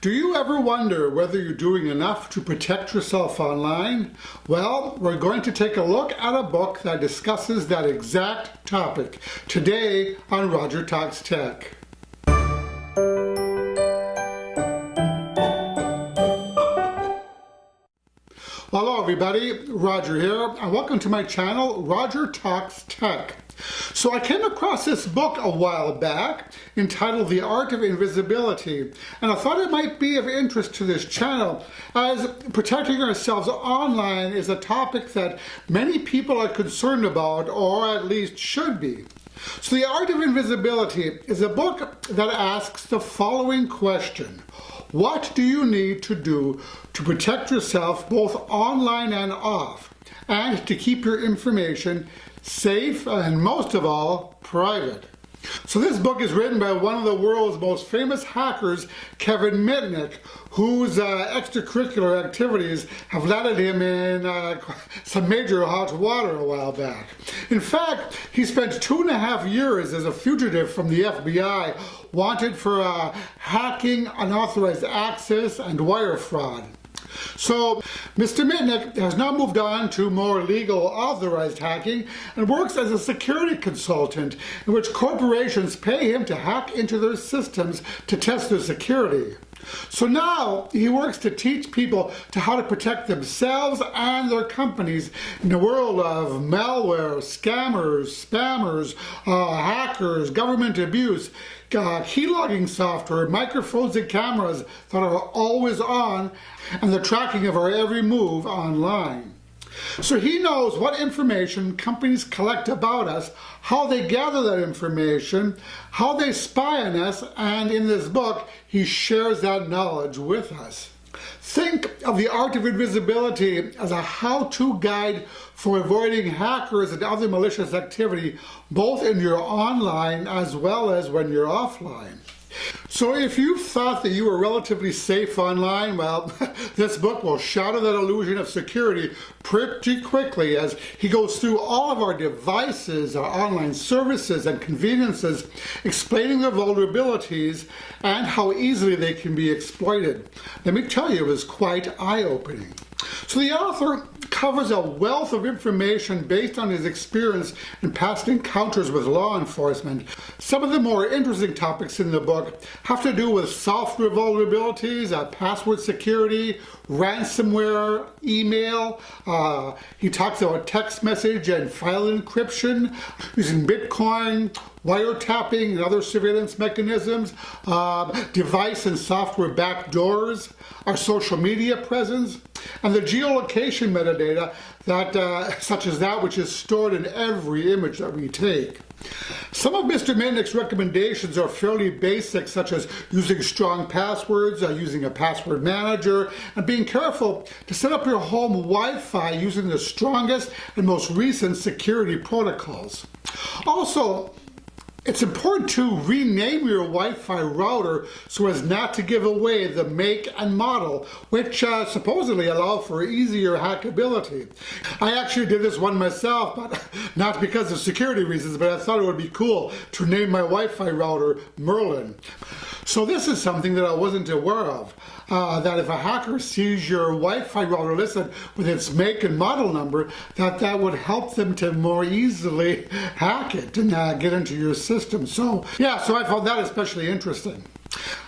Do you ever wonder whether you're doing enough to protect yourself online? Well, we're going to take a look at a book that discusses that exact topic today on Roger Talks Tech. Hello everybody, Roger here, and welcome to my channel, Roger Talks Tech. So I came across this book a while back entitled The Art of Invisibility, and I thought it might be of interest to this channel as protecting ourselves online is a topic that many people are concerned about, or at least should be. So The Art of Invisibility is a book that asks the following question: what do you need to do to protect yourself both online and off, and to keep your information safe and, most of all, private? So this book is written by one of the world's most famous hackers, Kevin Mitnik, whose extracurricular activities have landed him in some major hot water a while back. In fact, he spent 2.5 years as a fugitive from the FBI, wanted for hacking, unauthorized access, and wire fraud. So Mr. Mitnik has now moved on to more legal authorized hacking and works as a security consultant in which corporations pay him to hack into their systems to test their security. So now he works to teach people how to protect themselves and their companies in the world of malware, scammers, spammers, hackers, government abuse, keylogging software, microphones and cameras that are always on, and the tracking of our every move online. So he knows what information companies collect about us, how they gather that information, how they spy on us, and in this book he shares that knowledge with us. Think of The Art of Invisibility as a how-to guide for avoiding hackers and other malicious activity, both in your online as well as when you're offline. So if you thought that you were relatively safe online, well, this book will shatter that illusion of security pretty quickly as he goes through all of our devices, our online services and conveniences, explaining their vulnerabilities and how easily they can be exploited. Let me tell you, it was quite eye-opening. So the author covers a wealth of information based on his experience in past encounters with law enforcement. Some of the more interesting topics in the book have to do with software vulnerabilities, password security, ransomware, email. He talks about text message and file encryption, using Bitcoin, wiretapping and other surveillance mechanisms, device and software backdoors, our social media presence, and the geolocation metadata that, such as that which is stored in every image that we take. Some of Mr. Mitnik's recommendations are fairly basic, such as using strong passwords, using a password manager, and being careful to set up your home Wi-Fi using the strongest and most recent security protocols. Also, it's important to rename your Wi-Fi router so as not to give away the make and model, which supposedly allow for easier hackability. I actually did this one myself, but not because of security reasons, but I thought it would be cool to name my Wi-Fi router Merlin. So this is something that I wasn't aware of, that if a hacker sees your Wi-Fi router listed with its make and model number, that would help them to more easily hack it and get into your system. So yeah, so I found that especially interesting.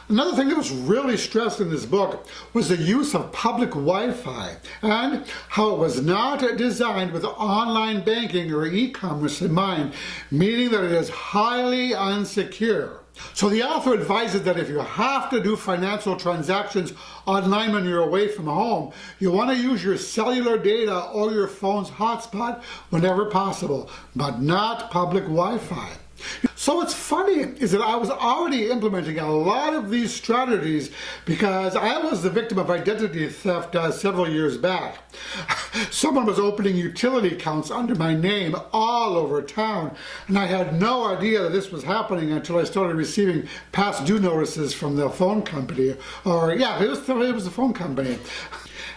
Another thing that was really stressed in this book was the use of public Wi-Fi and how it was not designed with online banking or e-commerce in mind, meaning that it is highly unsecure. So the author advises that if you have to do financial transactions online when you're away from home, you want to use your cellular data or your phone's hotspot whenever possible, but not public Wi-Fi. So what's funny is that I was already implementing a lot of these strategies because I was the victim of identity theft several years back. Someone was opening utility accounts under my name all over town, and I had no idea that this was happening until I started receiving past due notices from the phone company. Or yeah, it was the phone company.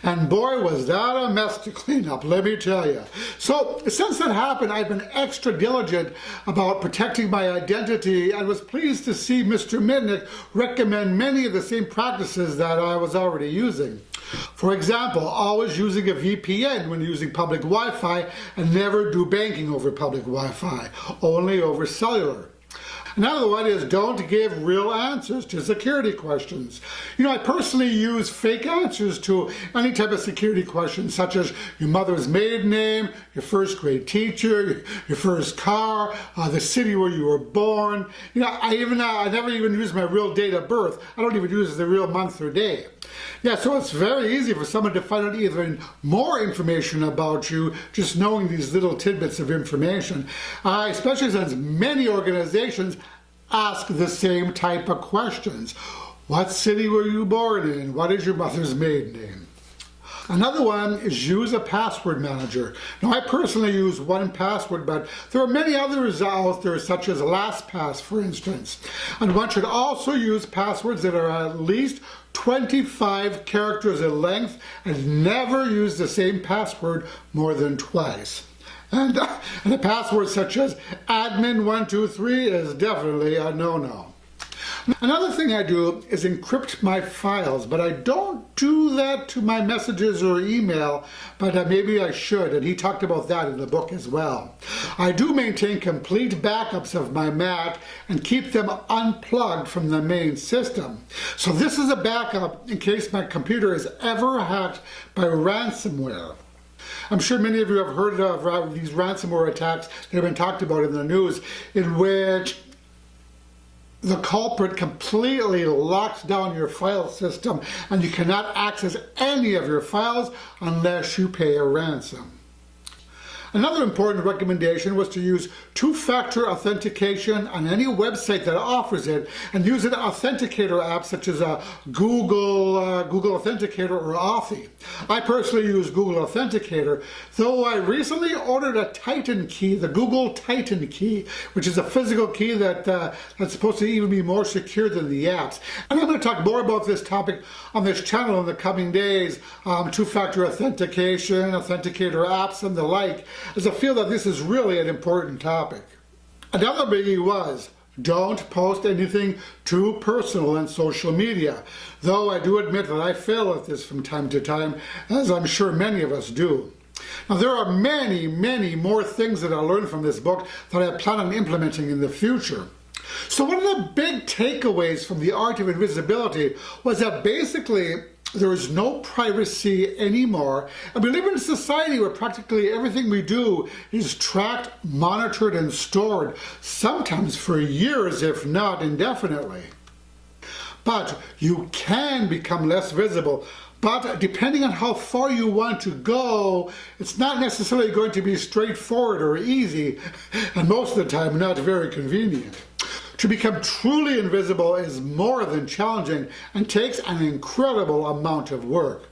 And boy, was that a mess to clean up, let me tell you. So since that happened, I've been extra diligent about protecting my identity and was pleased to see Mr. Mitnik recommend many of the same practices that I was already using. For example, always using a VPN when using public Wi-Fi and never do banking over public Wi-Fi, only over cellular. Another one is don't give real answers to security questions. I personally use fake answers to any type of security question, such as your mother's maiden name, your first grade teacher, your first car, the city where you were born. I never even use my real date of birth. I don't even use the real month or day. Yeah, so it's very easy for someone to find out even more information about you just knowing these little tidbits of information, especially since many organizations ask the same type of questions. What city were you born in? What is your mother's maiden name? Another one is use a password manager. Now, I personally use 1Password, but there are many others out there, such as LastPass, for instance. And one should also use passwords that are at least 25 characters in length and never use the same password more than twice. And a password such as admin123 is definitely a no-no. Another thing I do is encrypt my files, but I don't do that to my messages or email, but maybe I should, and he talked about that in the book as well. I do maintain complete backups of my Mac and keep them unplugged from the main system. So this is a backup in case my computer is ever hacked by ransomware. I'm sure many of you have heard of these ransomware attacks that have been talked about in the news, in which the culprit completely locks down your file system and you cannot access any of your files unless you pay a ransom. Another important recommendation was to use two-factor authentication on any website that offers it, and use an authenticator app such as a Google Authenticator or Authy. I personally use Google Authenticator, though I recently ordered a Titan key, the Google Titan key, which is a physical key that's supposed to even be more secure than the apps. And I'm going to talk more about this topic on this channel in the coming days, two-factor authentication, authenticator apps, and the like, as I feel that this is really an important topic. Another biggie was, don't post anything too personal on social media, though I do admit that I fail at this from time to time, as I'm sure many of us do. Now, there are many, many more things that I learned from this book that I plan on implementing in the future. So one of the big takeaways from The Art of Invisibility was that basically there is no privacy anymore, and we live in a society where practically everything we do is tracked, monitored, and stored, sometimes for years, if not indefinitely. But you can become less visible, but depending on how far you want to go, it's not necessarily going to be straightforward or easy, and most of the time not very convenient. To become truly invisible is more than challenging and takes an incredible amount of work.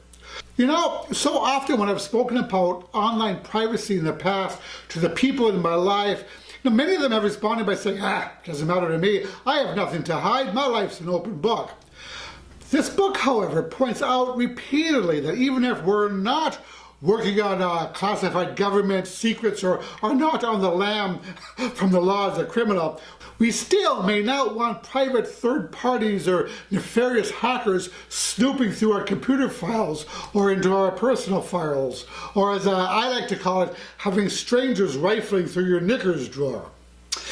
So often when I've spoken about online privacy in the past to the people in my life, many of them have responded by saying, it doesn't matter to me, I have nothing to hide, my life's an open book. This book, however, points out repeatedly that even if we're not working on classified government secrets or are not on the lam from the law as a criminal, we still may not want private third parties or nefarious hackers snooping through our computer files or into our personal files, or as I like to call it, having strangers rifling through your knickers drawer.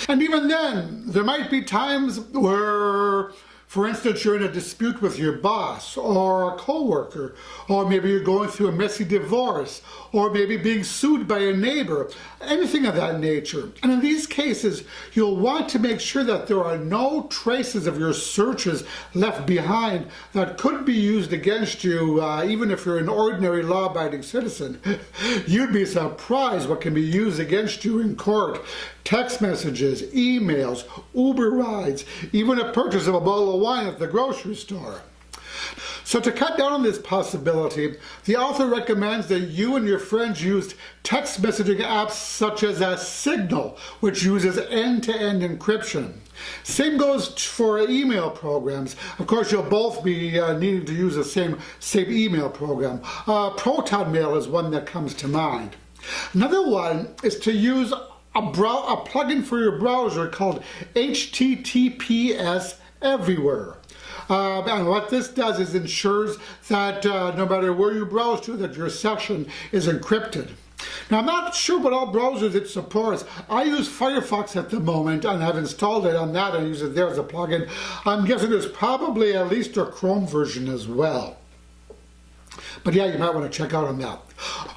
And even then, there might be times where, for instance, you're in a dispute with your boss or a coworker, or maybe you're going through a messy divorce, or maybe being sued by a neighbor, anything of that nature. And in these cases, you'll want to make sure that there are no traces of your searches left behind that could be used against you, even if you're an ordinary law-abiding citizen. You'd be surprised what can be used against you in court. Text messages, emails, Uber rides, even a purchase of a bottle of wine at the grocery store. So to cut down on this possibility, the author recommends that you and your friends use text messaging apps such as Signal, which uses end-to-end encryption. Same goes for email programs. Of course, you'll both be needing to use the same email program. Proton Mail is one that comes to mind. Another one is to use a plugin for your browser called HTTPS Everywhere. And what this does is ensures that no matter where you browse to, that your session is encrypted. Now, I'm not sure what all browsers it supports. I use Firefox at the moment and have installed it on that and use it there as a plugin. I'm guessing there's probably at least a Chrome version as well. But yeah, you might want to check out on that.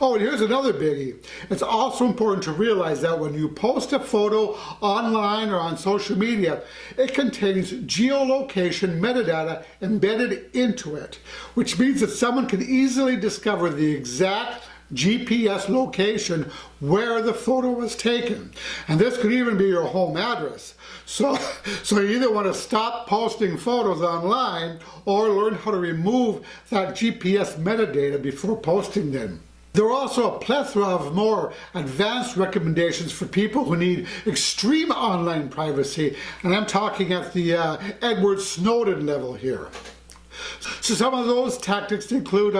Oh, and here's another biggie. It's also important to realize that when you post a photo online or on social media, it contains geolocation metadata embedded into it, which means that someone can easily discover the exact GPS location where the photo was taken. And this could even be your home address. So you either want to stop posting photos online or learn how to remove that GPS metadata before posting them. There are also a plethora of more advanced recommendations for people who need extreme online privacy, and I'm talking at the Edward Snowden level here. So some of those tactics include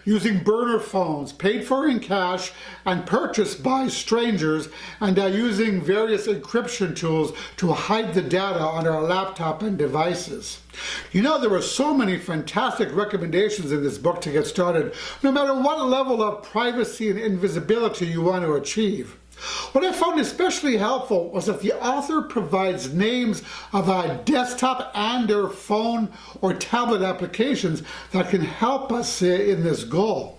using burner phones paid for in cash and purchased by strangers, and using various encryption tools to hide the data on our laptop and devices. You know, there were so many fantastic recommendations in this book to get started, no matter what level of privacy and invisibility you want to achieve. What I found especially helpful was that the author provides names of desktop and or phone or tablet applications that can help us in this goal.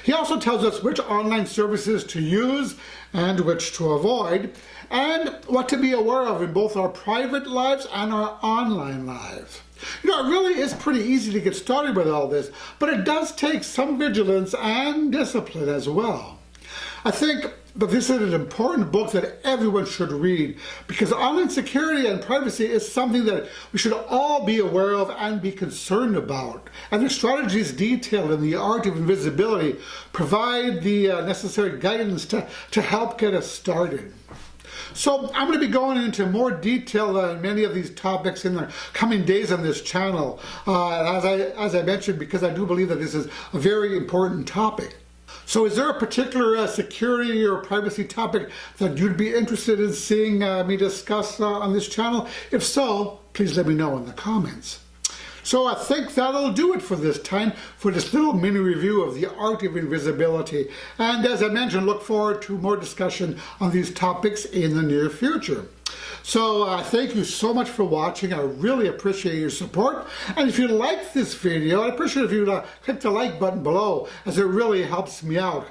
He also tells us which online services to use and which to avoid, and what to be aware of in both our private lives and our online lives. You know, it really is pretty easy to get started with all this, but it does take some vigilance and discipline as well. I think that this is an important book that everyone should read, because online security and privacy is something that we should all be aware of and be concerned about. And the strategies detailed in The Art of Invisibility provide the necessary guidance to help get us started. So I'm going to be going into more detail on many of these topics in the coming days on this channel, as I mentioned, because I do believe that this is a very important topic. So is there a particular security or privacy topic that you'd be interested in seeing me discuss on this channel? If so, please let me know in the comments. So I think that'll do it for this time, for this little mini review of The Art of Invisibility. And as I mentioned, look forward to more discussion on these topics in the near future. So thank you so much for watching. I really appreciate your support. And if you like this video, I'd appreciate if you would click the like button below, as it really helps me out.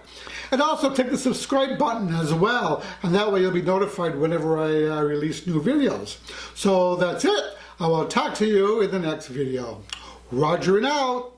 And also click the subscribe button as well, and that way you'll be notified whenever I release new videos. So that's it. I will talk to you in the next video. Roger and out.